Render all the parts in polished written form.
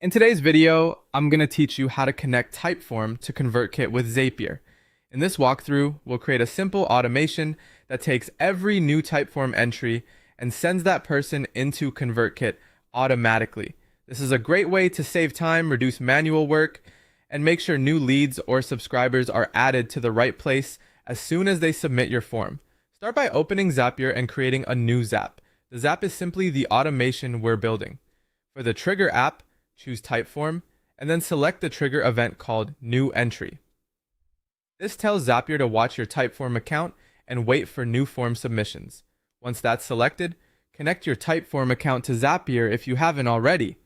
In today's video, I'm going to teach you how to connect Typeform to ConvertKit with Zapier. In this walkthrough, we'll create a simple automation that takes every new Typeform entry and sends that person into ConvertKit automatically. This is a great way to save time, reduce manual work, and make sure new leads or subscribers are added to the right place as soon as they submit your form. Start by opening Zapier and creating a new Zap. The Zap is simply the automation we're building. For the trigger app, choose Typeform, and then select the trigger event called New Entry. This tells Zapier to watch your Typeform account and wait for new form submissions. Once that's selected, connect your Typeform account to Zapier if you haven't already.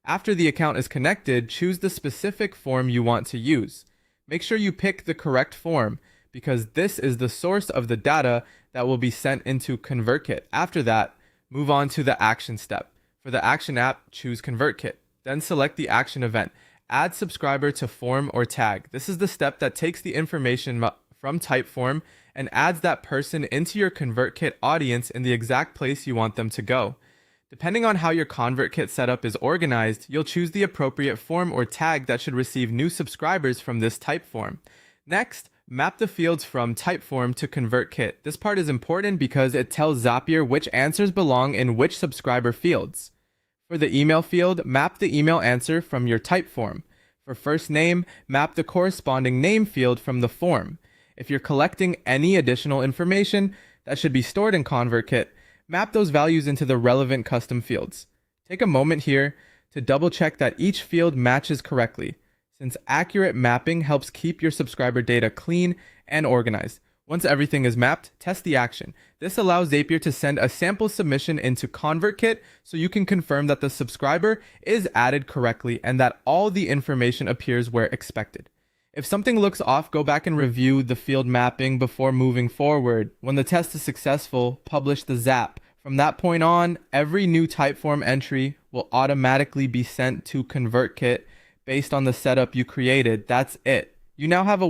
After the account is connected, choose the specific form you want to use. Make sure you pick the correct form because this is the source of the data that will be sent into ConvertKit. After that, move on to the action step. For the action app, choose ConvertKit. Then select the action event. Add subscriber to form or tag. This is the step that takes the information from Typeform and adds that person into your ConvertKit audience in the exact place you want them to go. Depending on how your ConvertKit setup is organized, you'll choose the appropriate form or tag that should receive new subscribers from this Typeform. Next, map the fields from Typeform to ConvertKit. This part is important because it tells Zapier which answers belong in which subscriber fields. For the email field, map the email answer from your Typeform. For first name, map the corresponding name field from the form. If you're collecting any additional information that should be stored in ConvertKit, map those values into the relevant custom fields. Take a moment here to double check that each field matches correctly, since accurate mapping helps keep your subscriber data clean and organized. Once everything is mapped, test the action. This allows Zapier to send a sample submission into ConvertKit so you can confirm that the subscriber is added correctly and that all the information appears where expected. If something looks off, go back and review the field mapping before moving forward. When the test is successful, publish the Zap. From that point on, every new Typeform entry will automatically be sent to ConvertKit based on the setup you created. That's it. You now have a